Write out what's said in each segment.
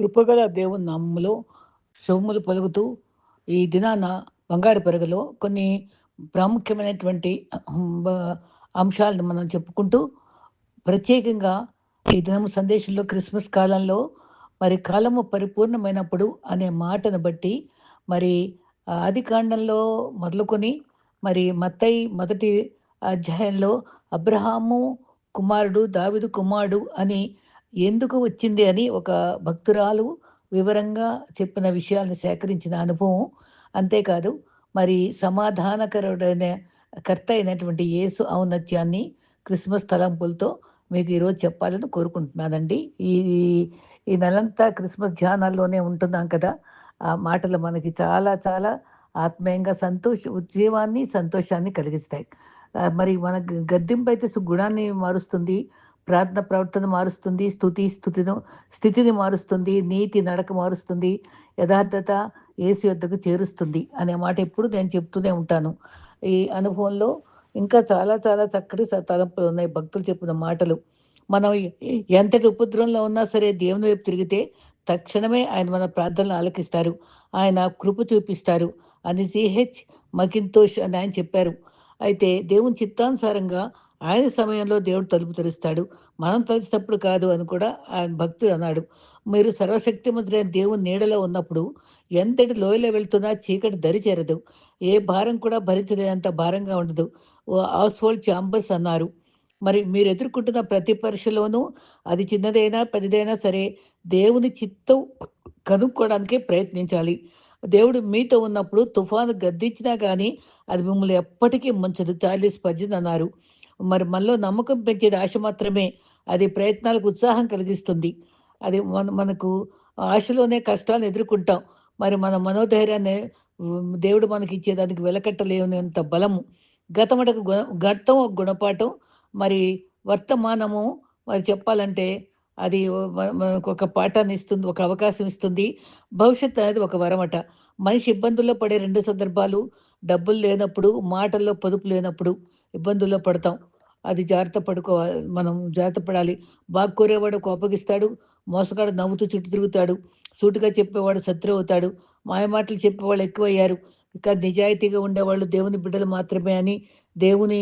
కృపగల దేవుని నామములో శుభములు పలుకుతూ ఈ దినాన బంగారు పెరగలో కొన్ని ప్రాముఖ్యమైనటువంటి బ- అంశాలను మనం చెప్పుకుంటూ ప్రత్యేకంగా ఈ దినము సందేశంలో క్రిస్మస్ కాలంలో మరి కాలము పరిపూర్ణమైనప్పుడు అనే మాటను బట్టి మరి ఆది కాండంలో మొదలుకొని మరి మత్తయి మొదటి అధ్యాయంలో అబ్రహాము కుమారుడు దావీదు కుమారుడు అని ఎందుకు వచ్చింది అని ఒక భక్తురాలు వివరంగా చెప్పిన విషయాలను సేకరించిన అనుభవం. అంతేకాదు మరి సమాధానకరుడైన కర్త అయినటువంటి యేసు ఔన్నత్యాన్ని క్రిస్మస్ తలంపులతో మీకు ఈరోజు చెప్పాలని కోరుకుంటున్నానండి. ఈ ఈ నెలంతా క్రిస్మస్ ధ్యానాల్లోనే ఉంటున్నాం కదా! ఆ మాటలు మనకి చాలా చాలా ఆత్మీయంగా ఉజ్జీవాన్ని, సంతోషాన్ని కలిగిస్తాయి. మరి మన గద్దింపైతే గుణాన్ని మారుస్తుంది. ప్రార్థన ప్రవర్తన మారుస్తుంది. స్థితిని మారుస్తుంది. నీతి నడక మారుస్తుంది. యథార్థత యేసు యొద్దకు చేరుస్తుంది అనే మాట ఎప్పుడు నేను చెప్తూనే ఉంటాను. ఈ అనుభవంలో ఇంకా చాలా చాలా చక్కటి తలంపులు ఉన్నాయి భక్తులు చెప్పిన మాటలు. మనం ఎంతటి ఉపద్రవంలో ఉన్నా సరే దేవుని వైపు తిరిగితే తక్షణమే ఆయన మన ప్రార్థనలు ఆలకిస్తారు. ఆయన కృప చూపిస్తారు అని సిహెచ్ మకింతోష్ అని ఆయన చెప్పారు. అయితే దేవుని చిత్తానుసారంగా ఆయన సమయంలో దేవుడు తలుపు తెరుస్తాడు. మనం తలిచినప్పుడు కాదు అని కూడా ఆయన భక్తుడు అన్నాడు. మీరు సర్వశక్తిమంతుడైన దేవుని నీడలో ఉన్నప్పుడు ఎంతటి లోయలో వెళ్తున్నా చీకటి దరి చేరదు. ఏ భారం కూడా భరించలేనంత భారంగా ఉండదు. ఆస్వాల్డ్ చాంబర్స్ అన్నారు. మరి మీరు ఎదుర్కొంటున్న ప్రతి పరీక్షలోనూ అది చిన్నదైనా, పెద్దదైనా సరే దేవుని చిత్తం కనుక్కోవడానికే ప్రయత్నించాలి. దేవుడు మీతో ఉన్నప్పుడు తుఫాను గద్దించినా గానీ అది మిమ్మల్ని ఎప్పటికీ ముంచదు. చార్లెస్ స్పర్జన్ అన్నారు. మరి మనలో నమ్మకం పెంచేది ఆశ మాత్రమే. అది ప్రయత్నాలకు ఉత్సాహం కలిగిస్తుంది. అది మనకు ఆశలోనే కష్టాలను ఎదుర్కొంటాం. మరి మన మనోధైర్యాన్ని దేవుడు మనకిచ్చే దానికి వెలకట్టలేనంత బలము. గతమటకు గతం ఒక గుణపాఠం. మరి వర్తమానము మరి చెప్పాలంటే అది మనకొక పాఠాన్ని ఇస్తుంది. ఒక అవకాశం ఇస్తుంది. భవిష్యత్తు అనేది ఒక వరమట. మనిషి ఇబ్బందుల్లో పడే 2 సందర్భాలు డబ్బులు లేనప్పుడు, మాటల్లో పొదుపు లేనప్పుడు ఇబ్బందుల్లో పడతాం. అది జాగ్రత్త పడుకోవాలి. మనం జాగ్రత్త పడాలి. బాగా కోరేవాడు కోపగిస్తాడు. మోసగాడు నవ్వుతూ చుట్టూ తిరుగుతాడు. సూటిగా చెప్పేవాడు శత్రువు అవుతాడు. మాయమాటలు చెప్పేవాళ్ళు ఎక్కువయ్యారు. ఇంకా నిజాయితీగా ఉండేవాళ్ళు దేవుని బిడ్డలు మాత్రమే అని దేవుని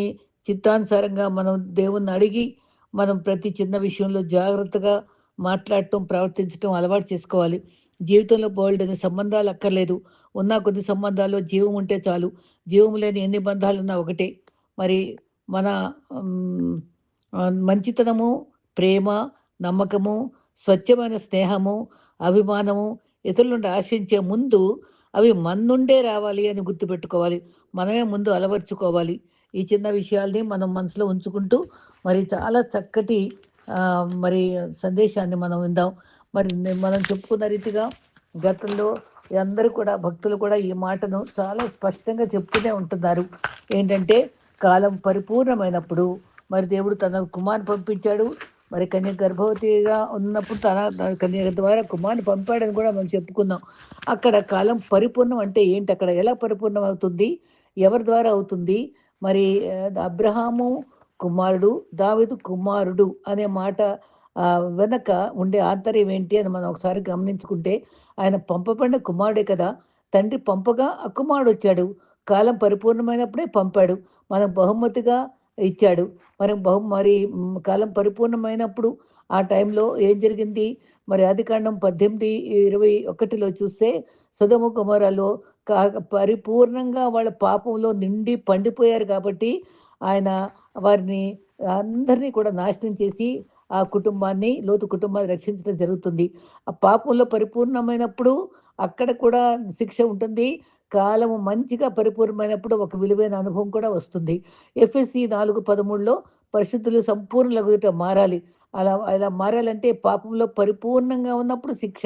చిత్తానుసారంగా మనం దేవుణ్ణి అడిగి మనం ప్రతి చిన్న విషయంలో జాగ్రత్తగా మాట్లాడటం, ప్రవర్తించటం అలవాటు చేసుకోవాలి. జీవితంలో బోలెడన్ని సంబంధాలు అక్కర్లేదు. ఉన్న కొద్ది సంబంధాల్లో జీవం ఉంటే చాలు. జీవం లేని ఎన్ని బంధాలున్నా ఒకటే. మరి మన హ్మ్, మంచితనము, ప్రేమ, నమ్మకము, స్వచ్ఛమైన స్నేహము, అభిమానము ఇతరుల నుండి ఆశించే ముందు అవి మన నుండే రావాలి అని గుర్తుపెట్టుకోవాలి. మనమే ముందు అలవరుచుకోవాలి. ఈ చిన్న విషయాల్ని మనం మనసులో ఉంచుకుంటూ మరి చాలా చక్కటి మరి సందేశాన్ని మనం విందాం. మరి మనం చెప్పుకున్న రీతిగా గతంలో అందరూ కూడా భక్తులు కూడా ఈ మాటను చాలా స్పష్టంగా చెప్తూనే ఉంటున్నారు. ఏంటంటే కాలం పరిపూర్ణమైనప్పుడు మరి దేవుడు తన కుమారుని పంపించాడు. మరి కన్య గర్భవతిగా ఉన్నప్పుడు తన కన్య ద్వారా కుమారుని పంపాడని కూడా మనం చెప్పుకున్నాం. అక్కడ కాలం పరిపూర్ణం అంటే ఏంటి? అక్కడ ఎలా పరిపూర్ణం అవుతుంది? ఎవరి ద్వారా అవుతుంది? మరి అబ్రహాము కుమారుడు, దావీదు కుమారుడు అనే మాట వెనక ఉండే ఆంతర్యం ఏంటి అని మనం ఒకసారి గమనించుకుంటే, ఆయన పంపబడిన కుమారుడే కదా! తండ్రి పంపగా ఆ కుమారుడొచ్చాడు. కాలం పరిపూర్ణమైనప్పుడే పంపాడు. మనకు బహుమతిగా ఇచ్చాడు. మరి కాలం పరిపూర్ణమైనప్పుడు ఆ టైంలో ఏం జరిగింది? మరి ఆదికాండం 18:21లో చూస్తే సొదొమ గొమొర్రాలో కా పరిపూర్ణంగా వాళ్ళ పాపంలో నిండి పండిపోయారు కాబట్టి, ఆయన వారిని అందరినీ కూడా నాశనం చేసి ఆ కుటుంబాన్ని, లోతు కుటుంబాన్ని రక్షించడం జరుగుతుంది. ఆ పాపంలో పరిపూర్ణమైనప్పుడు అక్కడ కూడా శిక్ష ఉంటుంది. కాలము మంచిగా పరిపూర్ణమైనప్పుడు ఒక విలువైన అనుభవం కూడా వస్తుంది. ఎఫెసీ 4:13లో పరిశుద్ధులు సంపూర్ణులగుట మారాలి. అలా మారాలంటే పాపంలో పరిపూర్ణంగా ఉన్నప్పుడు శిక్ష,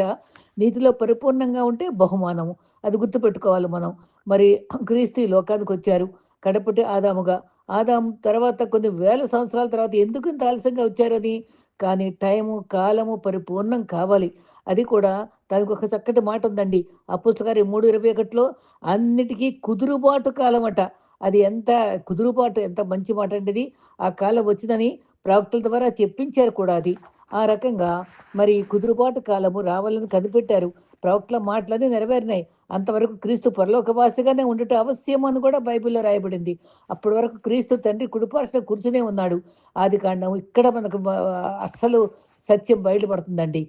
నీతిలో పరిపూర్ణంగా ఉంటే బహుమానము. అది గుర్తుపెట్టుకోవాలి మనం. మరి క్రీస్తు ఈ లోకానికొచ్చారు. కడపటి ఆదాముగా. ఆదాము తర్వాత కొన్ని వేల సంవత్సరాల తర్వాత ఎందుకు ఇంత ఆలస్యంగా వచ్చారని, కానీ టైము, కాలము పరిపూర్ణం కావాలి. అది కూడా దానికొక చక్కటి మాట ఉందండి. అపోస్తలుల కార్యం 3:21లో అన్నిటికీ కుదురుబాటు కాలమట. అది ఎంత కుదురుబాటు ఎంత మంచి మాట అండి ఇది. ఆ కాలం వచ్చిందని ప్రవక్తల ద్వారా చెప్పించారు కూడా అది. ఆ రకంగా మరి కుదురుబాటు కాలము రావాలని కనిపెట్టారు. ప్రవక్తల మాటలన్నీ నెరవేరినాయి. అంతవరకు క్రీస్తు పరలోకవాసిగానే ఉండుట అవశ్యము అని కూడా బైబిల్‌లో రాయబడింది. అప్పటి వరకు క్రీస్తు తండ్రి కుడిపార్శ్వన కూర్చునే ఉన్నాడు. ఆదికాండం ఇక్కడ మనకు అస్సలు సత్యం బయలుపడుతుందండి.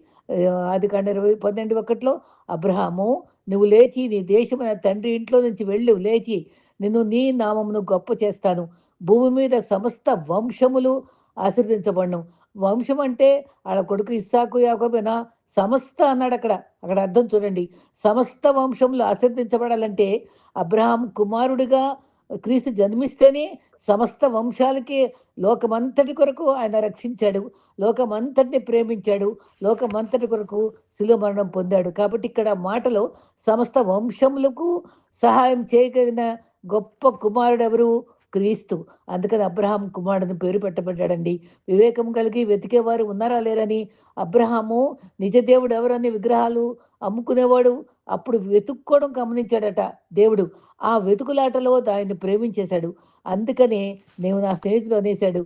ఆదికాండం 12:1 అబ్రాహాము, "నువ్వు లేచి నీ దేశమైన తండ్రి ఇంట్లో నుంచి వెళ్ళు. లేచి నిన్ను నీ నామమును గొప్ప చేస్తాను. భూమి మీద సమస్త వంశములు ఆశీర్వదించబడును." వంశం అంటే ఆళ్ళ కొడుకు ఇస్సాకు, యాకోబేనా? సమస్త అన్నాడక్కడ. అక్కడ అర్థం చూడండి. సమస్త వంశములు ఆశీర్వదించబడాలంటే అబ్రాహాం కుమారుడిగా క్రీస్తు జన్మిస్తేనే సమస్త వంశాలకి లోకమంతటి కొరకు ఆయన రక్షించాడు. లోకమంతటిని ప్రేమించాడు. లోకమంతటి కొరకు శిలువ మరణం పొందాడు. కాబట్టి ఇక్కడ మాటలో సమస్త వంశములకు సహాయం చేయగలిగిన గొప్ప కుమారుడెవరు? క్రీస్తు. అందుకని అబ్రహాం కుమారుడని పేరు పెట్టబడ్డాడండి. వివేకం కలిగి వెతికేవారు ఉన్నారా లేరని, అబ్రహాము నిజ దేవుడు ఎవరని విగ్రహాలు అమ్ముకునేవాడు. అప్పుడు వెతుక్కోవడం గమనించాడట దేవుడు. ఆ వెతుకులాటలో ఆయన్ని ప్రేమించేశాడు. అందుకనే "నీవు నా స్నేహితుడు" అనేసాడు.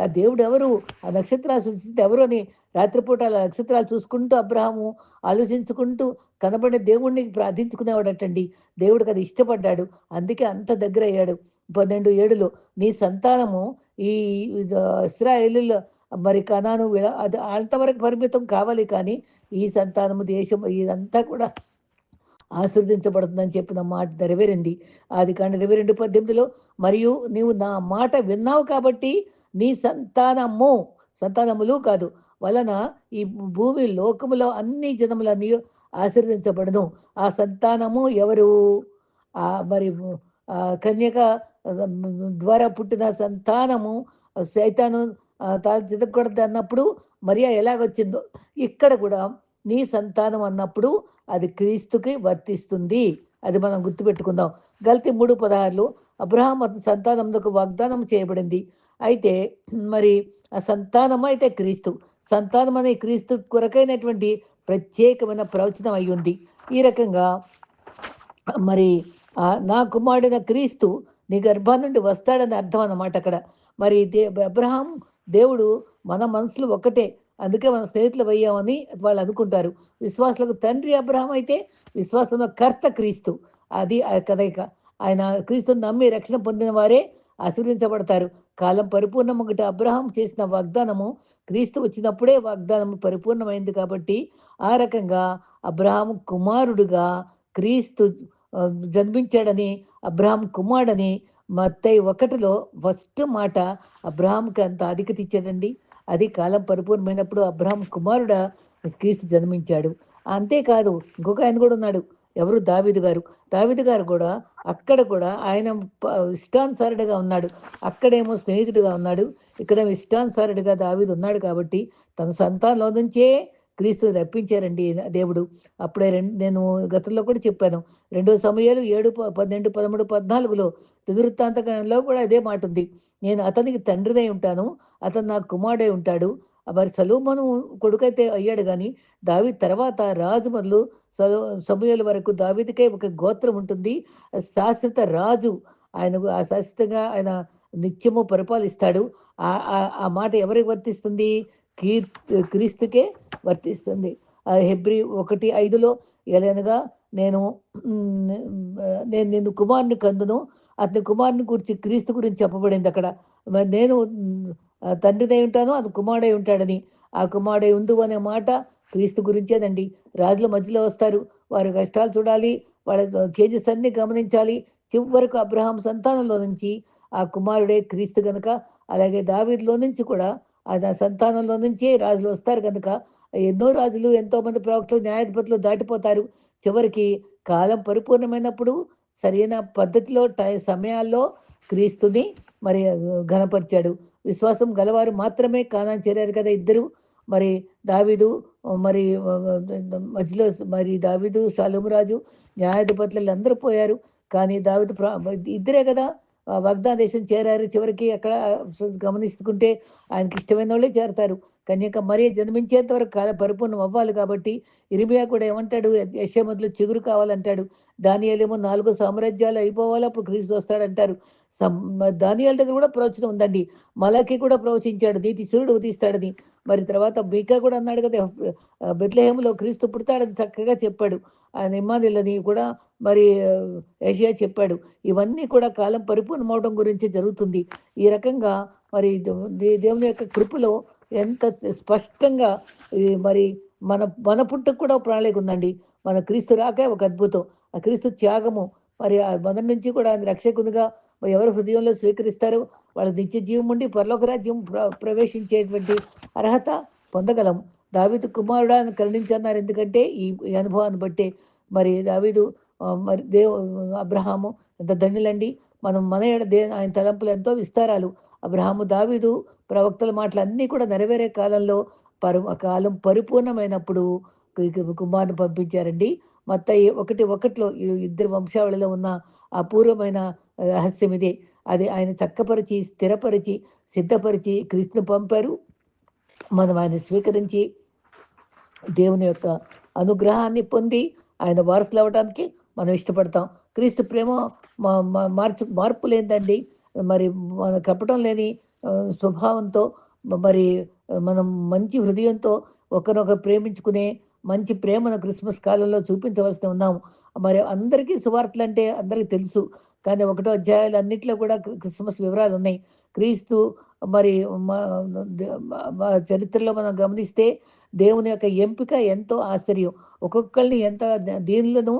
ఆ దేవుడు ఎవరు? ఆ నక్షత్రాలు సృష్టించింది ఎవరు అని రాత్రిపూట అలా నక్షత్రాలు చూసుకుంటూ అబ్రహాము ఆలోచించుకుంటూ కనబడే దేవుడిని ప్రార్థించుకునేవాడటండి. దేవుడికి అది ఇష్టపడ్డాడు. అందుకే అంత దగ్గరయ్యాడు. 12:7 నీ సంతానము ఈ ఇశ్రాయేలీయుల మరి కనాను అది అంతవరకు పరిమితం కావాలి కానీ, ఈ సంతానము దేశం ఇదంతా కూడా ఆశీర్వదించబడుతుందని చెప్పిన మాట నెరవేరింది. ఆదికాండం 22:18 మరియు నీవు నా మాట విన్నావు కాబట్టి నీ సంతానము, సంతానములు కాదు, వలన ఈ భూమి లోకములో అన్ని జనములన్నీ ఆశీర్వదించబడును. ఆ సంతానము ఎవరు? మరి కన్యక ద్వారా పుట్టిన సంతానము సైతాను తాను చితగ్గొడద్దన్నప్పుడు మరియ ఎలాగొచ్చిందో, ఇక్కడ కూడా నీ సంతానం అన్నప్పుడు అది క్రీస్తుకి వర్తిస్తుంది. అది మనం గుర్తుపెట్టుకుందాం. గల్తీ 3:16 అబ్రహాము అతని సంతానమునకు వాగ్దానం చేయబడింది. అయితే మరి ఆ సంతానం అయితే క్రీస్తు. సంతానం అనే క్రీస్తు కొరకైనటువంటి ప్రత్యేకమైన ప్రవచనం అయ్యుంది. ఈ రకంగా మరి నా కుమారుడైన క్రీస్తు నీ గర్భం నుండి వస్తాడని అర్థం అన్నమాట అక్కడ. మరి అబ్రహాం దేవుడు మన మనసులు ఒక్కటే. అందుకే మనం స్నేహితులమయ్యామని వాళ్ళు అనుకుంటారు. విశ్వాసులకు తండ్రి అబ్రహాం అయితే విశ్వాసంలో కర్త క్రీస్తు. అది ఆ కదయిక. ఆయన క్రీస్తుని నమ్మి రక్షణ పొందిన వారే ఆశీర్వదించబడతారు. కాలం పరిపూర్ణమగుట అబ్రహాం చేసిన వాగ్దానము క్రీస్తు వచ్చినప్పుడే వాగ్దానం పరిపూర్ణమైంది కాబట్టి, ఆ రకంగా అబ్రహాము కుమారుడుగా క్రీస్తు జన్మించాడని, అబ్రహాం కుమారుడని మత్తయి 1లో ఫస్ట్ మాట అబ్రహాంకి అంత ఆధిక్యత ఇచ్చాడండి. అది కాలం పరిపూర్ణమైనప్పుడు అబ్రహాం కుమారుడా క్రీస్తు జన్మించాడు. అంతేకాదు ఇంకొక ఆయన కూడా ఉన్నాడు. ఎవరు? దావీదు గారు. దావీదు గారు కూడా అక్కడ కూడా ఆయన ఇష్టానుసారుడుగా ఉన్నాడు. అక్కడేమో స్నేహితుడిగా ఉన్నాడు. ఇక్కడేమో ఇష్టానుసారుడిగా దావీదు ఉన్నాడు కాబట్టి తన సంతానంలో నుంచే క్రీస్తు రప్పించారండి దేవుడు. అప్పుడే నేను గతంలో కూడా చెప్పాను. 2 సమూయేలు 7, 12, 13, 14లో దినవృత్తాంతకాండంలో కూడా అదే మాట ఉంది. నేను అతనికి తండ్రినై ఉంటాను. అతను నాకు కుమారుడై ఉంటాడు. మరి సొలొమోను కొడుకైతే అయ్యాడు గానీ, దావీదు తర్వాత రాజు మొదలు సొలొ సమూయేలు వరకు దావీదుకే ఒక గోత్రం ఉంటుంది. శాశ్వత రాజు. ఆయనకు శాశ్వతంగా ఆయన నిత్యము పరిపాలిస్తాడు. ఆ మాట ఎవరికి వర్తిస్తుంది? క్రీస్తుకే వర్తిస్తుంది. హెబ్రీ 1:5లో ఎలయనగా నేను నేను నిన్ను కుమారుని కందును. అతని కుమారుని గురించి క్రీస్తు గురించి చెప్పబడిందక్కడ. మరి నేను తండ్రినై ఉంటాను. అతను కుమారుడై ఉంటాడని. ఆ కుమారుడై ఉండు అనే మాట క్రీస్తు గురించేనండి. రాజుల మధ్యలో వస్తారు. వారి కష్టాలు చూడాలి. వాళ్ళ చేంజెస్ అన్నీ గమనించాలి. చివరకు అబ్రహాం సంతానంలో నుంచి ఆ కుమారుడే క్రీస్తు గనక, అలాగే దావీదులో నుంచి కూడా ఆ సంతానంలో నుంచే రాజులు వస్తారు గనక, ఎన్నో రాజులు, ఎంతోమంది ప్రవక్తలు, న్యాయాధిపతులు దాటిపోతారు. చివరికి కాలం పరిపూర్ణమైనప్పుడు సరైన పద్ధతిలో సమయాల్లో క్రీస్తుని మరి ఘనపరిచాడు. విశ్వాసం గలవారు మాత్రమే కానాను చేరారు కదా ఇద్దరు. మరి దావీదు మరి మధ్యలో మరి దావీదు, షాలోము రాజు, న్యాయాధిపతులు అందరూ పోయారు. కానీ దావీదు ఇద్దరే కదా వాగ్దాన దేశం చేరారు. చివరికి అక్కడ గమనించుకుంటే ఆయనకి ఇష్టమైనోళ్ళే చేరతారు. కన్యక మరియ జన్మించేంత వరకు కాలం పరిపూర్ణం అవ్వాలి కాబట్టి, ఇర్మియా కూడా ఏమంటాడు? యెషయా మొదలు చిగురు కావాలంటాడు. దానియేలేమో 4 సామ్రాజ్యాలు అయిపోవాలి అప్పుడు క్రీస్తు వస్తాడంటారు. దానియేలు దగ్గర కూడా ప్రవచనం ఉందండి. మలాకి కూడా ప్రవచించాడు నీతి సూర్యుడు ఉదయిస్తాడని. మరి తర్వాత మీకా కూడా అన్నాడు కదా, బెత్లెహేములో క్రీస్తు పుడతాడని చక్కగా చెప్పాడు. ఆయన ఇమ్మానుయేలని కూడా మరి యెషయా చెప్పాడు. ఇవన్నీ కూడా కాలం పరిపూర్ణమవ్వడం గురించి జరుగుతుంది. ఈ రకంగా మరి దేవుని యొక్క కృపలో ఎంత స్పష్టంగా మరి మన మన పుట్టుకు కూడా ఒక ప్రణాళిక ఉందండి. మన క్రీస్తు రాకే ఒక అద్భుతం. ఆ క్రీస్తు త్యాగము మరి మొదటి నుంచి కూడా ఆయన రక్షకునిగా ఎవరు హృదయంలో స్వీకరిస్తారో వాళ్ళకి నిత్య జీవం ఉండి పరలోక రాజ్యం ప్రవేశించేటువంటి అర్హత పొందగలం. దావీదు కుమారుడా అని కరుణించన్నారు. ఎందుకంటే ఈ అనుభవాన్ని బట్టే మరి దావీదు మరి అబ్రహాము ఎంత ధన్యులండి. మనం మన ఏడ ఆయన తలంపులు ఎంతో విస్తారాలు. అబ్రహాము, దావీదు ప్రవక్తల మాటలు అన్నీ కూడా నెరవేరే కాలంలో కాలం పరిపూర్ణమైనప్పుడు కుమారుని పంపించారండి. మత్తయి 1:1 ఈ ఇద్దరు వంశావళిలో ఉన్న అపూర్వమైన రహస్యం ఇదే. అది ఆయన చక్కపరిచి, స్థిరపరిచి, సిద్ధపరిచి క్రీస్తుని పంపారు. మనం ఆయన స్వీకరించి దేవుని యొక్క అనుగ్రహాన్ని పొంది ఆయన వారసులు అవ్వడానికి మనం ఇష్టపడతాం. క్రీస్తు ప్రేమ మార్పు లేదండి. మరి మన కపటం లేని స్వభావంతో మరి మనం మంచి హృదయంతో ఒకరినొకరు ప్రేమించుకునే మంచి ప్రేమను క్రిస్మస్ కాలంలో చూపించవలసి ఉన్నాము. మరి అందరికీ సువార్తలంటే అందరికీ తెలుసు. కానీ ఒకటో అధ్యాయాలు అన్నిట్లో కూడా క్రిస్మస్ వివరాలు ఉన్నాయి. క్రీస్తు మరి చరిత్రలో మనం గమనిస్తే దేవుని యొక్క ఎంపిక ఎంతో ఆశ్చర్యం. ఒక్కొక్కళ్ళని ఎంత దీనులను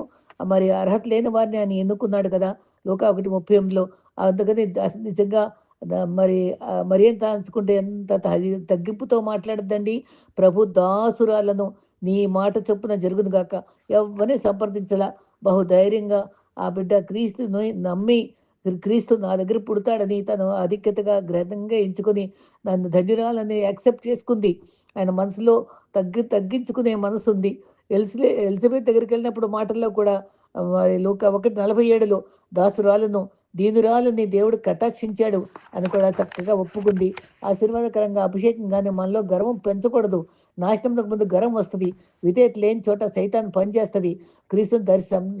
మరి అర్హత లేని వారిని ఆయన ఎన్నుకున్నాడు కదా! లూకా 1:38లో. అందుకని నిజంగా మరి మరియను తలంచుకుంటే ఎంత తగ్గింపుతో మాట్లాడద్దండి. ప్రభు దాసురాలను నీ మాట చొప్పున జరుగును గాక. ఎవ్వరిని సంప్రదించలా. బహుధైర్యంగా ఆ బిడ్డ క్రీస్తుని నమ్మి క్రీస్తు నా దగ్గర పుడతాడని తను ఆధిక్యతగా గ్రంథంగా ఎంచుకొని నన్ను ధన్యురాలని యాక్సెప్ట్ చేసుకుంది. ఆయన మనసులో తగ్గించుకునే మనసుంది. ఎలిజబెత్ దగ్గరికెళ్ళినప్పుడు మాటల్లో కూడా మరి లూకా 1:47లో దాసురాలను, దీనురాలని దేవుడు కటాక్షించాడు అని కూడా చక్కగా ఒప్పుకుంది. ఆశీర్వాదకరంగా అభిషేకంగానే మనలో గర్వం పెంచకూడదు. నాశనంకు ముందు గర్వం వస్తది. విధేయత లేని చోట సైతాన్ పనిచేస్తది. క్రీస్తుని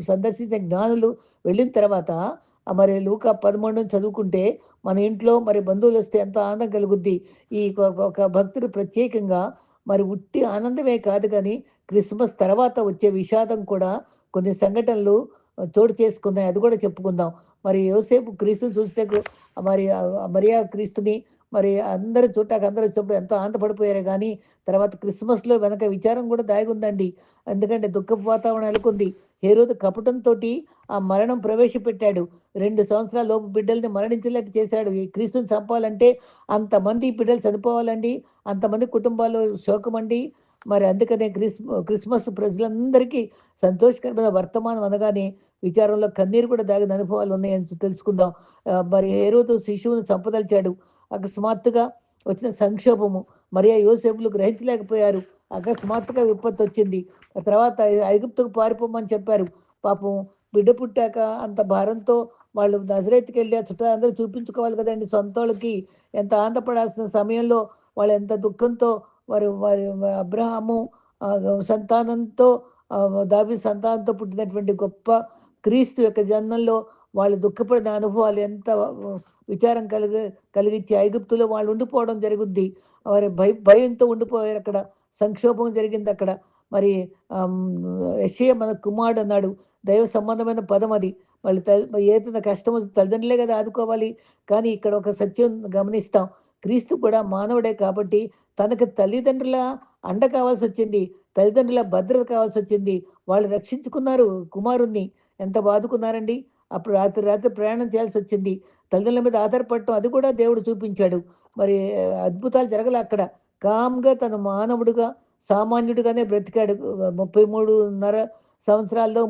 సందర్శించిన జ్ఞానులు వెళ్ళిన తర్వాత మరి లూకా 13 చదువుకుంటే మన ఇంట్లో మరి బంధువులొస్తే ఎంతో ఆనందం కలుగుద్ది. ఈ ఒక భక్తుడు ప్రత్యేకంగా మరి ఉట్టి ఆనందమే కాదు గానీ, క్రిస్మస్ తర్వాత వచ్చే విషాదం కూడా కొన్ని సంఘటనలు చోటు చేసుకున్నాయి. అది కూడా చెప్పుకుందాం. మరి యోసేపు క్రీస్తుని చూసినకు మరి మరియా క్రీస్తుని మరి అందరూ చూడటానికి అందరూ వచ్చినప్పుడు ఎంతో ఆనందపడిపోయారు గానీ, తర్వాత క్రిస్మస్‌లో వెనక విచారం కూడా దాగుందండి. ఎందుకంటే దుఃఖపు వాతావరణం నెలకొంది. హేరోదు కపటంతోటి ఆ మరణం ప్రవేశపెట్టాడు. 2 సంవత్సరాల లోపు బిడ్డల్ని మరణించేలాగా చేశాడు. ఈ క్రీస్తుని చంపాలంటే అంతమంది బిడ్డలు చనిపోవాలండి. అంతమంది కుటుంబాల్లో శోకమండి. మరి అందుకనే క్రిస్మస్ ప్రజలందరికీ సంతోషకరమైన వర్తమానం అనగానే విచారంలో కన్నీరు కూడా దాగిన అనుభవాలు ఉన్నాయని తెలుసుకుందాం. మరి హేరోదు శిశువుని చంపదలిచాడు. అకస్మాత్తుగా వచ్చిన సంక్షోభము మరియా యోసేపులు గ్రహించలేకపోయారు. అకస్మాత్తుగా విపత్తొచ్చింది. తర్వాత ఐగుప్తుకు పారిపోమని చెప్పారు. పాపం బిడ్డ పుట్టాక అంత భారంతో వాళ్ళు నజరేతుకెళ్ళి ఆ చుట్టాలందరూ చూపించుకోవాలి కదండీ సొంతోళ్ళకి. ఎంత ఆనందపడాల్సిన సమయంలో వాళ్ళు ఎంత దుఃఖంతో వారు వారి అబ్రహాము సంతానంతో దావీదు సంతానంతో పుట్టినటువంటి గొప్ప క్రీస్తు యొక్క జన్మంలో వాళ్ళు దుఃఖపడిన అనుభవాలు ఎంత విచారం కలిగించి ఐగుప్తులో వాళ్ళు ఉండిపోవడం జరుగుద్ది. వారి భయంతో ఉండిపోయారు అక్కడ. సంక్షోభం జరిగింది అక్కడ. మరి యెషయా మన కుమారుడు అన్నాడు. దైవ సంబంధమైన పదం అది. వాళ్ళు ఏదైనా కష్టం తల్లిదండ్రులే కదా ఆదుకోవాలి. కానీ ఇక్కడ ఒక సత్యం గమనిస్తాం. క్రీస్తు కూడా మానవుడే కాబట్టి తనకు తల్లిదండ్రుల అండ కావాల్సొచ్చింది. తల్లిదండ్రుల భద్రత కావాల్సొచ్చింది. వాళ్ళు రక్షించుకున్నారు కుమారుణ్ణి. ఎంత బాదుకున్నారండి. అప్పుడు రాత్రి రాత్రి ప్రయాణం చేయాల్సొచ్చింది. తల్లిదండ్రుల మీద ఆధారపడటం అది కూడా దేవుడు చూపించాడు. మరి అద్భుతాలు జరగలే అక్కడ. కామ్‌గా తను మానవుడుగా, సామాన్యుడిగానే బ్రతికాడు. 33.5 సంవత్సరాల్లో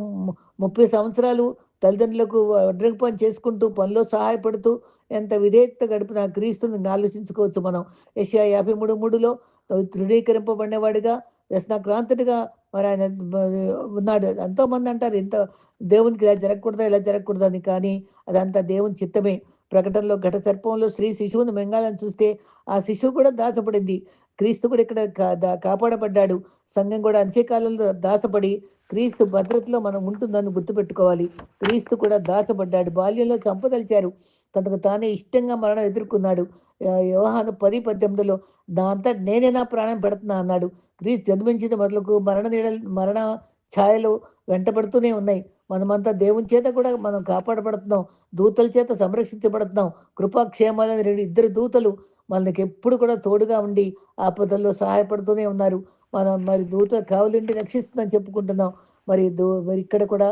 30 సంవత్సరాలు తల్లిదండ్రులకు ఒడ్రంగి పని చేసుకుంటూ, పనిలో సహాయపడుతూ ఎంత విధేయత గడిపిన క్రీస్తుని ఆలోచించుకోవచ్చు మనం. యెషయా 53:3లో తృణీకరింపబడినవాడిగా, వ్యసనాక్రాంతుడిగా మరి ఆయన ఉన్నాడు. ఎంతోమంది అంటారు ఇంత దేవునికి ఇలా జరగకూడదా, ఇలా జరగకూడదని. కానీ అదంతా దేవుని చిత్తమే. ప్రకటనలో ఘట సర్పంలో స్త్రీ శిశువుని మింగాలని చూస్తే ఆ శిశువు కూడా దాచబడింది. క్రీస్తు కూడా ఇక్కడ కాపాడబడ్డాడు. సంఘం కూడా అంత్యకాలంలో దాచబడి క్రీస్తు భద్రతలో మనం ఉంటుందని గుర్తుపెట్టుకోవాలి. క్రీస్తు కూడా దాచబడ్డాడు. బాల్యంలో చంపదలిచారు. తనకు తానే ఇష్టంగా మరణం ఎదుర్కొన్నాడు. యోహాను 10:18లో నా అంతట నేనే నా ప్రాణం పెడుతున్నా అన్నాడు. క్రీస్తు జన్మించింది మొదలుకు మరణ ఛాయలు వెంటబడుతూనే ఉన్నాయి. మనమంతా దేవుని చేత కూడా మనం కాపాడబడుతున్నాం. దూతల చేత సంరక్షించబడుతున్నాం. కృపాక్షేమాలని 2 దూతలు మనకెప్పుడు కూడా తోడుగా ఉండి ఆపదల్లో సహాయపడుతూనే ఉన్నారు. మనం మరి దూత కావలిండి రక్షిస్తుందని చెప్పుకుంటున్నాం. మరి ఇక్కడ కూడా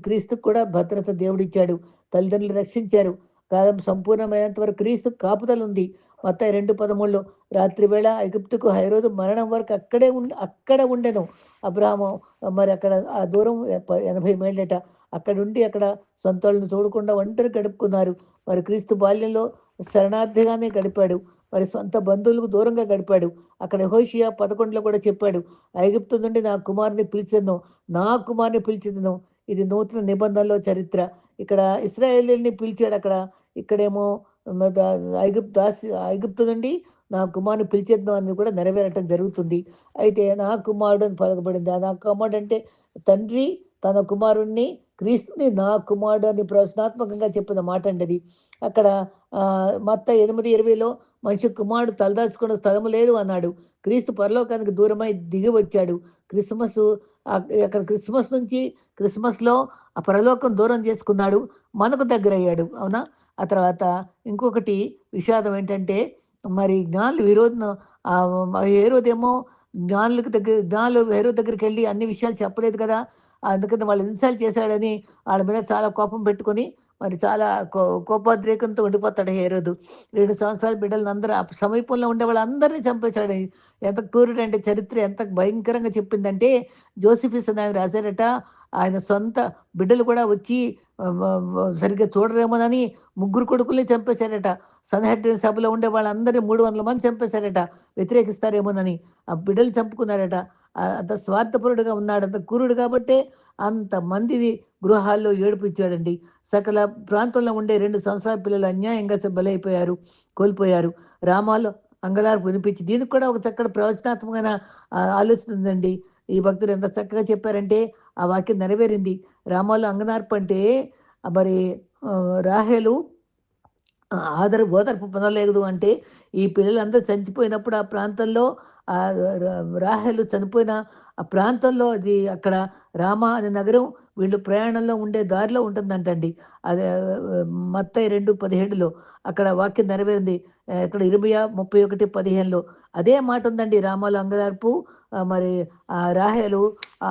క్రీస్తుకు కూడా భద్రత దేవుడిచ్చాడు. తల్లిదండ్రులు రక్షించారు. కాలం సంపూర్ణమైనంత వరకు క్రీస్తు కాపుదలుంది. మత్తయి 2:13లో రాత్రి వేళ ఐగుప్తుకు హేరోదు మరణం వరకు అక్కడ ఉండెను. అబ్రాహాము మరి అక్కడ ఆ దూరం 80 మైళ్ళట. అక్కడుండి అక్కడ సొంతోళ్ళని చూడకుండా ఒంటరి గడుపుకున్నారు. మరి క్రీస్తు బాల్యంలో శరణార్థిగానే గడిపాడు. మరి సొంత బంధువులకు దూరంగా గడిపాడు. అక్కడ యెహోషియా 11లో కూడా చెప్పాడు. ఐగుప్తు నుండి నా కుమారుని పిలిచెదను. ఇది నూతన నిబంధనలో చరిత్ర. ఇక్కడ ఇశ్రాయేలీయుల్ని పిలిచాడు అక్కడ. ఇక్కడేమో మ ద ఐగుప్తు నుండి నా కుమారుని పిలిచేద్దాం అని కూడా నెరవేరటం జరుగుతుంది. అయితే నా కుమారుడు అని పలకబడింది. ఆ నా కుమారుడు అంటే తండ్రి తన కుమారుడిని, క్రీస్తుని నా కుమారుడు అని ప్రశ్నాత్మకంగా చెప్పిన మాట అండి అది. అక్కడ మత్తయి 8:20లో మనిషి కుమారుడు తలదాచుకునే స్థలము లేదు అన్నాడు. క్రీస్తు పరలోకానికి దూరమై దిగి వచ్చాడు. క్రిస్మసు అక్కడ క్రిస్మస్‌లో ఆ పరలోకం దూరం చేసుకున్నాడు. మనకు దగ్గరయ్యాడు. అవునా? ఆ తర్వాత ఇంకొకటి విషాదం ఏంటంటే మరి జ్ఞానులు హేరోదేమో జ్ఞానులు హేరోదు దగ్గరికెళ్ళి అన్ని విషయాలు చెప్పలేదు కదా! అందుకని వాళ్ళు ఇన్సల్ట్ చేశాడని వాళ్ళ మీద చాలా కోపం పెట్టుకొని మరి చాలా కోపోద్రేకంతో ఉండిపోతాడు హేరోదు. 2 సంవత్సరాల బిడ్డలనందరూ ఆ సమీపంలో ఉండే వాళ్ళందరిని చంపేశాడు. ఎంత క్రూరుడంటే చరిత్ర ఎంత భయంకరంగా చెప్పిందంటే జోసిఫీస్ అని ఆయన రాసారట. ఆయన సొంత బిడ్డలు కూడా వచ్చి వ వ సరిగ్గా చూడరేమోనని ముగ్గురు కొడుకుల్ని చంపేశాడట. సన్‌హెడ్రిన్ సభలో ఉండే వాళ్ళందరిని 300 మంది చంపేశాడట. వ్యతిరేకిస్తారేమోనని. ఆ బిడ్డలు చంపుకున్నాడట. అంత స్వార్థపరుడుగా ఉన్నాడు. అంత క్రూరుడు కాబట్టే అంతమంది గృహాల్లో ఏడిపిచ్చాడండి. సకల ప్రాంతంలో ఉండే 2 సంవత్సరాల పిల్లలు అన్యాయంగా బలైపోయారు. కోల్పోయారు. రామాలో అంగలార్పు వినిపించి దీనికి కూడా ఒక చక్కటి ప్రవచనాత్మకమైన ఆలోచన ఉందండి. ఈ భక్తులు ఎంత చక్కగా చెప్పారంటే ఆ వాక్యం నెరవేరింది. రామాలో అంగనార్పు అంటే మరి రాహేలు ఓదార్పు పొందలేదు అంటే, ఈ పిల్లలందరూ చనిపోయినప్పుడు ఆ ప్రాంతంలో రాహేలు చనిపోయిన ఆ ప్రాంతంలో అది అక్కడ రామ అనే నగరం వీళ్ళు ప్రయాణంలో ఉండే దారిలో ఉంటుందంటండి. అదే మత్తయి 2:17లో అక్కడ వాక్యం నెరవేరింది. ఇక్కడ ఇర్మియా 31:15లో అదే మాట ఉందండి. రామాలో అంగలార్పు మరి రాహేలు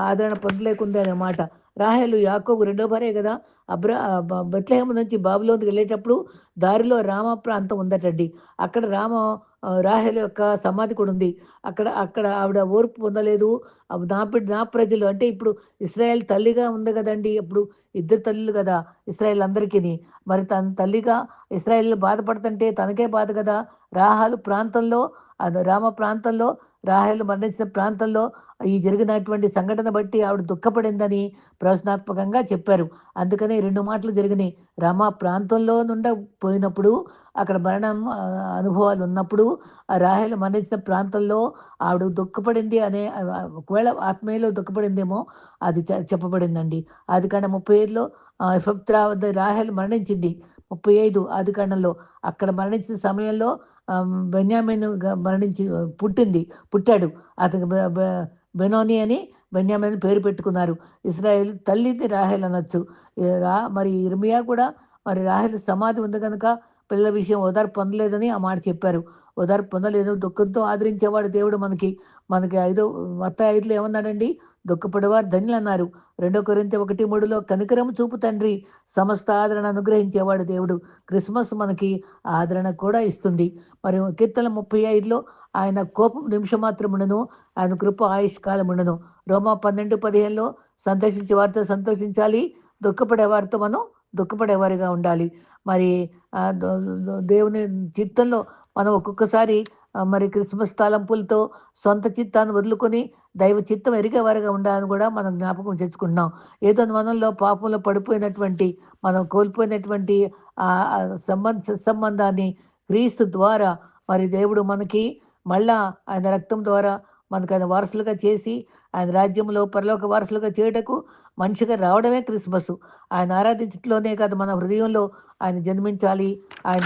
ఆదరణ పొందలేకుంది అనే మాట. రాహేలు యాకోబు రెండో భార్య గదా! బెత్లెహేము నుంచి బాబులోనికి వెళ్ళేటప్పుడు దారిలో రామ ప్రాంతం ఉందటండి. అక్కడ రాహేలు యొక్క సమాధి కూడా ఉంది. అక్కడ అక్కడ ఆవిడ ఓర్పు పొందలేదు. నా ప్రజలు అంటే ఇప్పుడు ఇశ్రాయేల్ తల్లిగా ఉంది గదండీ! ఇప్పుడు ఇద్దరు తల్లులు గదా! ఇశ్రాయేల్ అందరికిని. మరి తన తల్లిగా ఇశ్రాయేలీయులు బాధపడుతుంటే తనకే బాధ గదా! ప్రాంతంలో రామ ప్రాంతంలో రాహేలు మరణించిన ప్రాంతంలో ఈ జరిగినటువంటి సంఘటన బట్టి ఆవిడ దుఃఖపడిందని ప్రవచనాత్మకంగా చెప్పారు. అందుకనే 2 మాటలు జరిగినాయి. రామ ప్రాంతంలో నుండ పోయినప్పుడు అక్కడ అనుభవాలు ఉన్నప్పుడు ఆ రాహేలు మరణించిన ప్రాంతంలో ఆవిడ దుఃఖపడింది అనే ఒకవేళ ఆత్మీయలో దుఃఖపడిందేమో అది చెప్పబడిందండి. ఆదికాండం 35లో ఎఫ్రాతా వద్ద రాహేలు మరణించింది. 35 ఆదికాండంలో. అక్కడ మరణించిన సమయంలో బెన్యామీను పుట్టాడు. అతనికి బెనోని అని బెన్యామీను పేరు పెట్టుకున్నారు. ఇశ్రాయేలు తల్లిని రాహేల్ అనొచ్చు. మరి ఇర్మియా కూడా మరి రాహేలు సమాధి ఉంది గనుక పిల్లల విషయం ఓదార్పు పొందలేదని ఆ మాట చెప్పారు. ఓదార్పు పొందలేదు. దుఃఖంతో ఆదరించేవాడు దేవుడు మనకి. మనకి మత్తయి 5లో ఏమన్నాడండి? దుఃఖపడేవారు ధన్యులన్నారు. 2 కొరింథీ 1:3లో కనికరము చూపు తండ్రి సమస్త ఆదరణ అనుగ్రహించేవాడు దేవుడు. క్రిస్మస్ మనకి ఆదరణ కూడా ఇస్తుంది. మరి కీర్తన 35లో ఆయన కోపం నిమిషమాత్రముండును. ఆయన కృప ఆయుష్కాలముండును. రోమా 12:15లో సంతోషించే వారితో సంతోషించాలి. దుఃఖపడే వారితో మనం దుఃఖపడేవారిగా ఉండాలి. మరి ఆహ్, ద ద దేవుని చిత్తంలో మనం ఒక్కొక్కసారి మరి క్రిస్మస్ తలంపులతో సొంత చిత్తాన్ని వదులుకొని దైవ చిత్తం ఎరిగేవారిగా ఉండాలని కూడా మనం జ్ఞాపకం తెచ్చుకుంటున్నాం. ఏదో మనలో పాపంలో పడిపోయినటువంటి మనం కోల్పోయినటువంటి సత్సంబంధాన్ని క్రీస్తు ద్వారా మరి దేవుడు మనకి మళ్ళా ఆయన రక్తం ద్వారా మనకు ఆయన వారసులుగా చేసి ఆయన రాజ్యంలో పరలోక వారసులుగా చేయుటకు మనిషిగా రావడమే క్రిస్మస్. ఆయన ఆరాధించట్లోనే కాదు, మన హృదయంలో ఆయన జన్మించాలి. ఆయన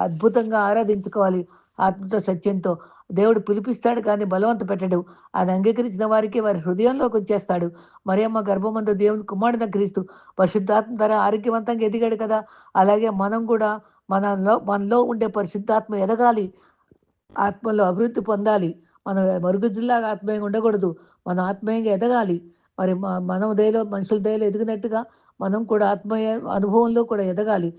అద్భుతంగా ఆరాధించుకోవాలి ఆత్మతో, సత్యంతో. దేవుడు పిలిపిస్తాడు కానీ బలవంత పెట్టడు. ఆయన అంగీకరించిన వారికి వారి హృదయంలోకి వచ్చేస్తాడు. మరియమ్మ గర్భమందు దేవుని కుమారుడైన క్రీస్తు పరిశుద్ధాత్మ ద్వారా ఆరోగ్యవంతంగా ఎదిగాడు కదా! అలాగే మనం కూడా మనలో ఉండే పరిశుద్ధాత్మ ఎదగాలి. ఆత్మలో అభివృద్ధి పొందాలి. మనం మరుగుజ్జులాగా ఆత్మీయంగా ఉండకూడదు. మనం ఆత్మీయంగా ఎదగాలి. మరి మనం దయలో, మనుషుల దయలో ఎదిగినట్టుగా మనం కూడా ఆత్మీయ అనుభవంలో కూడా ఎదగాలి.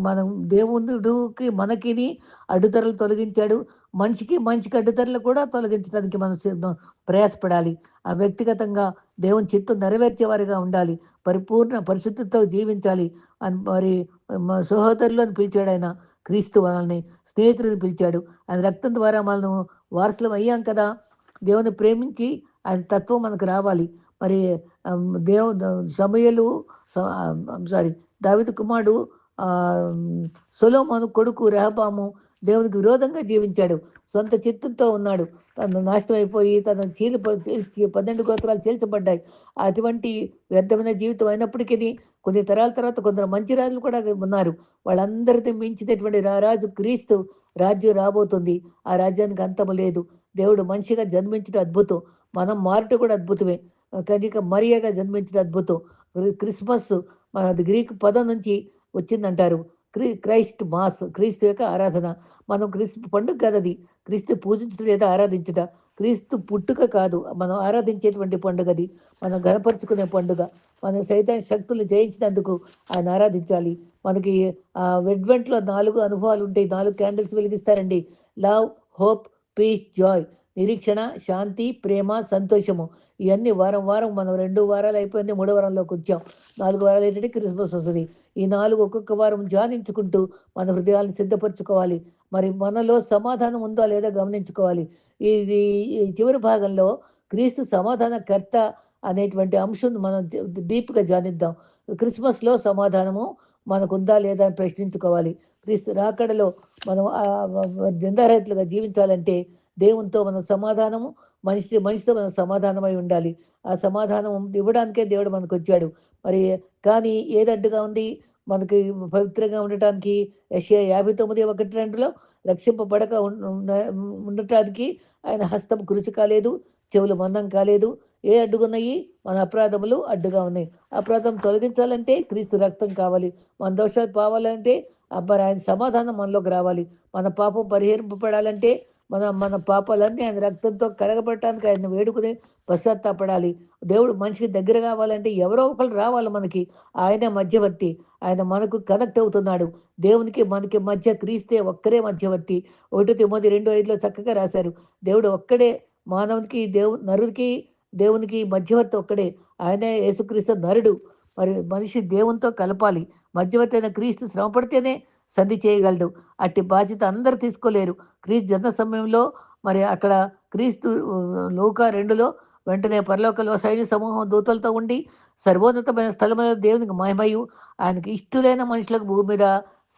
మనం దేవుడుకి మనకిని అడ్డుతెరలు తొలగించాడు. మనిషికి అడ్డుతెరలు కూడా తొలగించడానికి మనం ప్రయాసపడాలి. వ్యక్తిగతంగా దేవుని చిత్తం నెరవేర్చేవారిగా ఉండాలి. పరిపూర్ణ పరిశుద్ధతతో జీవించాలి. మరి సహోదరులను పిలిచాడాయన. క్రీస్తు మనల్ని స్నేహితుడిని పిలిచాడు. ఆయన రక్తం ద్వారా మనం వారసులం అయ్యాం కదా! దేవుని ప్రేమించి ఆయన తత్వం మనకు రావాలి. మరి దేవు సమూయేలు సారీ దావీదు కుమారుడు ఆహ్, సొలొమోను కొడుకు రెహబాము దేవునికి విరోధంగా జీవించాడు. సొంత చిత్తంతో ఉన్నాడు. తను నాశనం అయిపోయి తను 12 గోత్రాలు చీల్చబడ్డాయి. అటువంటి వ్యర్థమైన జీవితం అయినప్పటికిని కొన్ని తరాల తర్వాత కొందరు మంచి రాజులు కూడా ఉన్నారు. వాళ్ళందరిని మించినటువంటి రారాజు క్రీస్తు రాజ్యం రాబోతుంది. ఆ రాజ్యానికి అంతము లేదు. దేవుడు మనిషిగా జన్మించడం అద్భుతం. మనం మారుట కూడా అద్భుతమే. కన్యక మరియగా జన్మించడం అద్భుతం. క్రిస్మస్ అది గ్రీక్ పదం నుంచి వచ్చిందంటారు. క్రైస్ట్ మాస్, క్రీస్తు యొక్క ఆరాధన. మనం క్రీస్తు పండుగ కాదది. క్రీస్తు పూజించడం లేదా ఆరాధించుట. క్రీస్తు పుట్టుక కాదు. మనం ఆరాధించేటువంటి పండుగది. మనం గనపరుచుకునే పండుగ. మన సైతాన్ శక్తులు జయించినందుకు ఆయన ఆరాధించాలి. మనకి అడ్వెంట్‌లో 4 అనుభవాలుంటాయి. 4 క్యాండిల్స్ వెలిగిస్తారండి. Love, hope, peace, joy. నిరీక్షణ, శాంతి, ప్రేమ, సంతోషము. ఇయన్నీ వారం వారం మనం 2 వారాలు అయిపోయింది. మూడో వారంలోకొచ్చాం. 4 వారాలు ఏంటంటే క్రిస్మస్ వస్తది. ఈ 4 ఒక్కొక్క వారం ధ్యానించుకుంటూ మన హృదయాలను సిద్ధపరచుకోవాలి. మరి మనలో సమాధానం ఉందా లేదా గమనించుకోవాలి. ఇది ఈ చివరి భాగంలో క్రీస్తు సమాధానకర్త అనేటువంటి అంశం మనం డీప్‌గా ధ్యానిద్దాం. క్రిస్మస్‌లో సమాధానము మనకుందా లేదా అని ప్రశ్నించుకోవాలి. క్రీస్తు రాకడలో మనం నిందారహితులుగా జీవించాలంటే దేవునితో మన సమాధానము, మనిషితో మనం సమాధానమై ఉండాలి. ఆ సమాధానం ఇవ్వడానికే దేవుడు మనకొచ్చాడు. మరి కానీ ఏది అడ్డుగా ఉంది? మనకి పవిత్రంగా ఉండటానికి యెషయా 59, 1, 2లో రక్షింపబడక ఉండటానికి ఆయన హస్తం కృషి కాలేదు, చెవులు మందం కాలేదు. ఏ అడ్డుగున్నయి? మన అపరాధములు అడ్డుగా ఉన్నాయి. అపరాధం తొలగించాలంటే క్రీస్తు రక్తం కావాలి. మన దోషాలు పోవాలంటే మరి ఆయన సమాధానం మనలోకి రావాలి. మన పాపం పరిహరింపబడాలంటే మన మన పాపాలన్నీ ఆయన రక్తంతో కడగబడటానికి ఆయన్ని వేడుకొని పశ్చాత్తాపడాలి. దేవుడు మనిషికి దగ్గర కావాలంటే ఎవరో ఒకళ్ళు రావాలి మనకి. ఆయనే మధ్యవర్తి. ఆయన మనకు కనెక్ట్ అవుతున్నాడు. దేవునికి మనకి మధ్య క్రీస్తే ఒక్కరే మధ్యవర్తి. 1 తిమోతి 2:5లో చక్కగా రాశారు. దేవుడు ఒక్కడే మానవునికి నరుడికి దేవునికి మధ్యవర్తి ఒక్కడే. ఆయనే యేసుక్రీస్తు నరుడు. మరి మనిషి దేవునితో కలపాలి. మధ్యవర్తి అయిన క్రీస్తు శ్రమ పడితేనే సంధి చేయగలడు. అట్టి బాధ్యత అందరూ తీసుకోలేరు. క్రీస్తు జనన సమయంలో మరి అక్కడ క్రీస్తు లూకా 2లో వెంటనే పరలోకంలో సైన్య సమూహం దూతలతో ఉండి సర్వోన్నతమైన స్థలమైన దేవునికి మహిమయు ఆయనకి ఇష్టులైన మనుషులకు భూమి మీద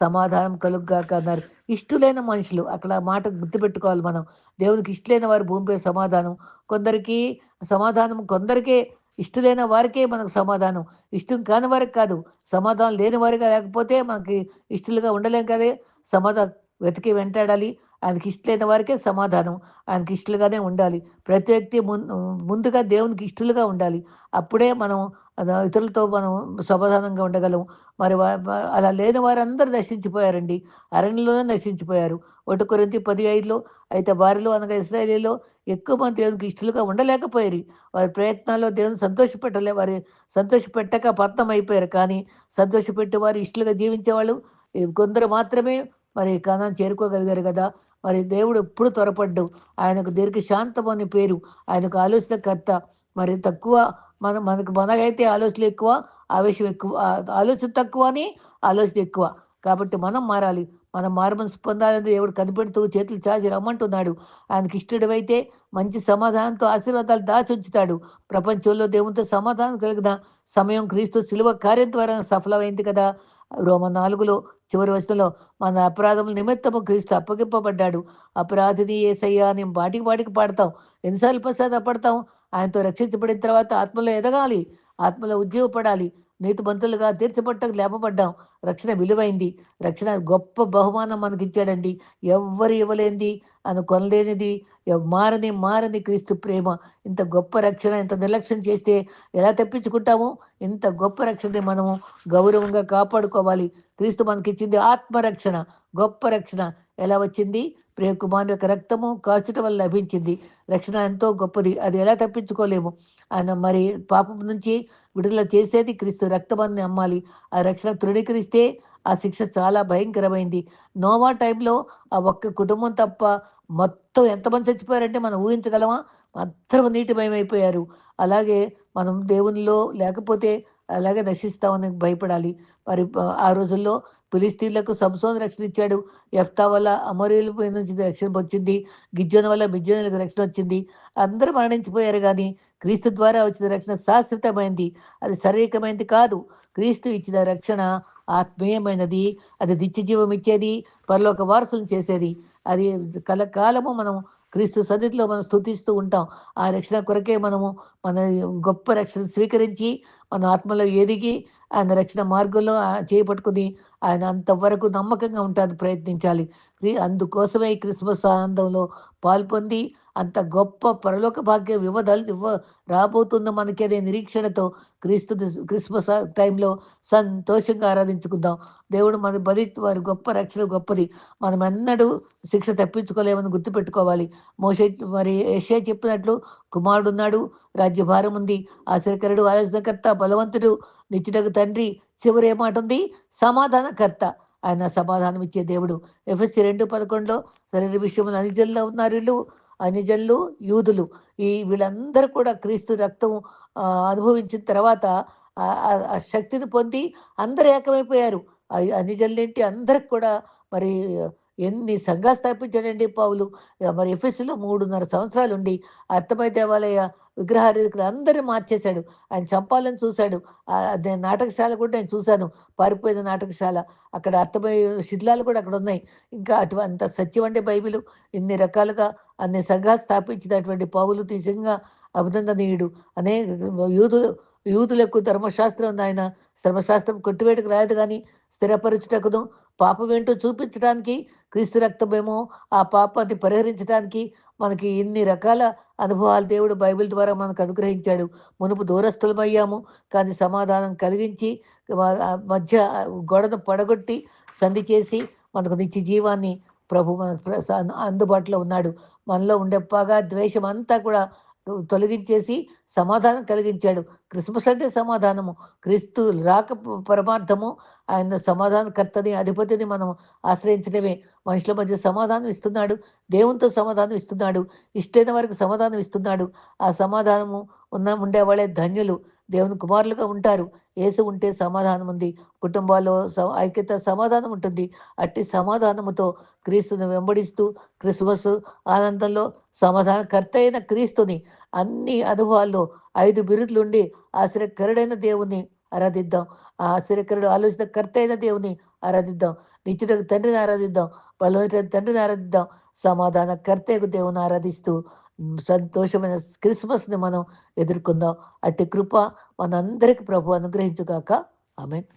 సమాధానం కలుగుగాక అన్నారు. ఇష్టులైన మనుషులు అక్కడ మాట గుర్తుపెట్టుకోవాలి మనం. దేవునికి ఇష్టలైన వారి భూమిపై సమాధానం. కొందరికి సమాధానం కొందరికే ఇష్టలైన వారికే మనకు సమాధానం. ఇష్టం కాని వారికి కాదు. సమాధానం లేని వారిగా లేకపోతే మనకి ఇష్టలుగా ఉండలేం కదే! సమాధానం వెతికి వెంటాడాలి. ఆయనకి ఇష్టలైన వారికే సమాధానం. ఆయనకి ఇష్టలుగానే ఉండాలి. ప్రతి వ్యక్తి ముందుగా దేవునికి ఇష్టలుగా ఉండాలి. అప్పుడే మనం ఇతరులతో మనం సమాధానంగా ఉండగలం. మరి అలా లేని వారందరూ నశించిపోయారండి. అరణ్యంలోనే నశించిపోయారు. 1 కొరింథీ 10:5లో అయితే వారిలో అనగా ఇశ్రాయేలీయుల్లో ఎక్కువ మంది దేవునికి ఇష్టలుగా ఉండలేకపోయిరి. వారి ప్రయత్నాల్లో దేవుని వారి సంతోషపెట్టక పతనమైపోయారు. కానీ సంతోషపెట్టేవారు ఇష్టలుగా జీవించేవాళ్ళు కొందరు మాత్రమే మరి కానాను చేరుకోగలిగారు గదా! మరి దేవుడు ఎప్పుడు త్వరపడ్డు. ఆయనకు దీర్ఘశాంతం అని పేరు. ఆయనకు ఆలోచనకర్త. మరి తక్కువ మనకైతే ఆలోచనలు ఎక్కువ, ఆవేశం ఎక్కువ. ఆలోచన తక్కువ అని ఆలోచన ఎక్కువ. కాబట్టి మనం మారాలి. మనం మారుమనసు పొందాలని దేవుడు కనిపెడుతూ చేతులు చాచి రమ్మంటున్నాడు. ఆయనకి ఇష్టడివైతే మంచి సమాధానంతో ఆశీర్వాదాలు దాచుంచుతాడు. ప్రపంచంలో దేవునితో సమాధానం కలిగిన సమయం క్రీస్తు శిలువ కార్యం ద్వారా సఫలమైంది కదా! రోమా 4లో చివరి వచనంలో మన అపరాధముల నిమిత్తము క్రీస్తు అప్పగింపబడ్డాడు. అపరాధిని యేసయ్యా అని మాటికి మాటికి పాడతాం. ఎన్నిసార్లు పశ్చాత్తాపపడతాం. ఆయనతో రక్షించబడిన తర్వాత ఆత్మలో ఎదగాలి, ఆత్మలో ఉజ్జీవపడాలి. నీతిమంతులుగా తీర్చబట్టకు లేపబడ్డాం. రక్షణ విలువైంది. రక్షణ గొప్ప బహుమానం మనకిచ్చాడండి. ఎవ్వరు ఇవ్వలేనిది, కొనలేనిది, మారని మారని క్రీస్తు ప్రేమ. ఇంత గొప్ప రక్షణ ఇంత నిర్లక్ష్యం చేస్తే ఎలా తప్పించుకుంటాము? ఇంత గొప్ప రక్షణని మనము గౌరవంగా కాపాడుకోవాలి. క్రీస్తు మనకిచ్చింది ఆత్మరక్షణ, గొప్ప రక్షణ. ఎలా వచ్చింది? ప్రియకుమారుని యొక్క రక్తము కార్చుట వల్ల లభించింది. రక్షణ ఎంతో గొప్పది. అది ఎలా తప్పించుకోలేము. ఆయన మరి పాపం నుంచి విడుదల చేసేది క్రీస్తు రక్తమని నమ్మాలి. ఆ రక్షణ తృణీకరిస్తే ఆ శిక్ష చాలా భయంకరమైంది. నోవా టైంలో ఆ ఒక్క కుటుంబం తప్ప మొత్తం ఎంతమంది చచ్చిపోయారంటే మనం ఊహించగలమా? అందరూ నీటిమయమైపోయారు. అలాగే మనం దేవునిలో లేకపోతే అలాగే నశిస్తామని భయపడాలి. మరి ఆ రోజుల్లో ఫిలిస్తీన్లకు సంసోను రక్షణ ఇచ్చాడు. యెఫ్తా వల్ల అమోరీయుల మీద నుంచి రక్షణ వచ్చింది. గిద్యోను వల్ల మిద్యానీయులకు రక్షణ వచ్చింది. అందరూ మరణించిపోయారు గానీ, క్రీస్తు ద్వారా వచ్చిన రక్షణ శాశ్వతమైంది. అది శారీరకమైనది కాదు. క్రీస్తు ఇచ్చిన రక్షణ ఆత్మీయమైనది. అది నిత్యజీవం ఇచ్చేది. పరలోక వారసులను చేసేది. అది కలకాలము మనం క్రీస్తు సన్నిధిలో మనం స్తుతిస్తూ ఉంటాం. ఆ రక్షణ కొరకే మనము మన గొప్ప రక్షణ స్వీకరించి, మన ఆత్మలో ఎదిగి, ఆయన రక్షణ మార్గంలో చేపట్టుకుని, ఆయన అంతవరకు నమ్మకంగా ఉండటానికి ప్రయత్నించాలి. అందుకోసమే ఈ క్రిస్మస్ ఆనందంలో పాల్పొంది, అంత గొప్ప పరలోక భాగ్యం రాబోతున్న మనకి అనే నిరీక్షణతో క్రిస్మస్ టైంలో సంతోషంగా ఆరాధించుకుందాం. దేవుడు మన వారి గొప్ప రక్షణ గొప్పది. మనమెన్నడూ శిక్ష తప్పించుకోలేమని గుర్తుపెట్టుకోవాలి. మోషే మరి యెషయా చెప్పినట్లు కుమారుడున్నాడు, రాజ్యభారం ఉంది. ఆశ్చర్యకరుడు, ఆలోచనకర్త, బలవంతుడు, నిత్యుడగు తండ్రి. చివరి ఏ మాట ఉంది? సమాధానకర్త. ఆయన సమాధానం ఇచ్చే దేవుడు. ఎఫెసీ 2:11 శరీర విషయములో అన్యజనులు ఉన్నారు వీళ్ళు. అన్యజనులు, యూదులు. వీళ్ళందరూ కూడా క్రీస్తు రక్తం అనుభవించిన తర్వాత ఆ శక్తిని పొంది అందరూ ఏకమైపోయారు. అన్యజనులేంటి అందరికి కూడా మరి ఎన్ని సంఘాలు స్థాపించాడండి పౌలు. మరి ఎఫెసులో 3.5 సంవత్సరాలుండి అర్థమై దేవాలయ విగ్రహారాధికులు అందరిని మార్చేశాడు. ఆయన చంపాలని చూశాడు. నేను నాటకశాల కూడా నేను చూశాను. పారిపోయిన నాటకశాల. అక్కడ అర్థమయ్యే శిథిలాలు కూడా అక్కడున్నాయి. ఇంకా అంత సత్యం అంటే బైబిలు. ఇన్ని రకాలుగా అన్ని సంఘాలు స్థాపించినటువంటి పౌలు నిజంగా అభినందనీయుడు. అనేక యూదులు యూదులకు ధర్మశాస్త్రం ఆయన ధర్మశాస్త్రం కొట్టివేటకు రాదు గానీ స్థిరపరచుటకును, పాపమేంటో చూపించడానికి, క్రీస్తు రక్తమేమో ఆ పాపాన్ని పరిహరించడానికి మనకి ఇన్ని రకాల అనుభవాలు దేవుడు బైబిల్ ద్వారా మనకు అనుగ్రహించాడు. మునుపు దూరస్థులమయ్యాము, కానీ సమాధానం కలిగించి మధ్య గోడను పడగొట్టి సంధి చేసి మనకు నిత్య జీవాన్ని ప్రభు మనకు అందుబాటులో ఉన్నాడు. మనలో ఉండే పగ, ద్వేషం అంతా కూడా తొలగించేసి సమాధానం కలిగించాడు. క్రిస్మస్ అంటే సమాధానము. క్రీస్తు రాక పరమార్థము. ఆయన సమాధానకర్తని, అధిపతిని మనం ఆశ్రయించడమే. మనుషుల మధ్య సమాధానం ఇస్తున్నాడు. దేవునితో సమాధానం ఇస్తున్నాడు. ఇష్టమైన వారికి సమాధానం ఇస్తున్నాడు. ఆ సమాధానము ఉండేవాళ్ళే ధన్యులు. దేవుని కుమారులుగా ఉంటారు. యేసు ఉంటే సమాధానం ఉంది. కుటుంబాల్లో ఐక్యత, సమాధానం ఉంటుంది. అట్టి సమాధానముతో క్రీస్తుని వెంబడిస్తూ క్రిస్మస్ ఆనందంలో సమాధానకర్త అయిన క్రీస్తుని అన్ని అనుభవాల్లో 5 బిరుదులుండి ఆశ్చర్యకరుడైన దేవుని ఆరాధిద్దాం. ఆ ఆశ్చర్యకరుడు ఆలోచనకర్త అయిన దేవుని ఆరాధిద్దాం. నిత్యుడకు తండ్రిని ఆరాధిద్దాం. బలమైన తండ్రిని ఆరాధిద్దాం. సమాధానకర్తయ్యకు దేవుని ఆరాధిస్తూ సంతోషమైన క్రిస్మస్ని మనం ఎదుర్కొందాం. అట్టి కృప మనందరికి ప్రభు అనుగ్రహించుగాక. ఆమేన్.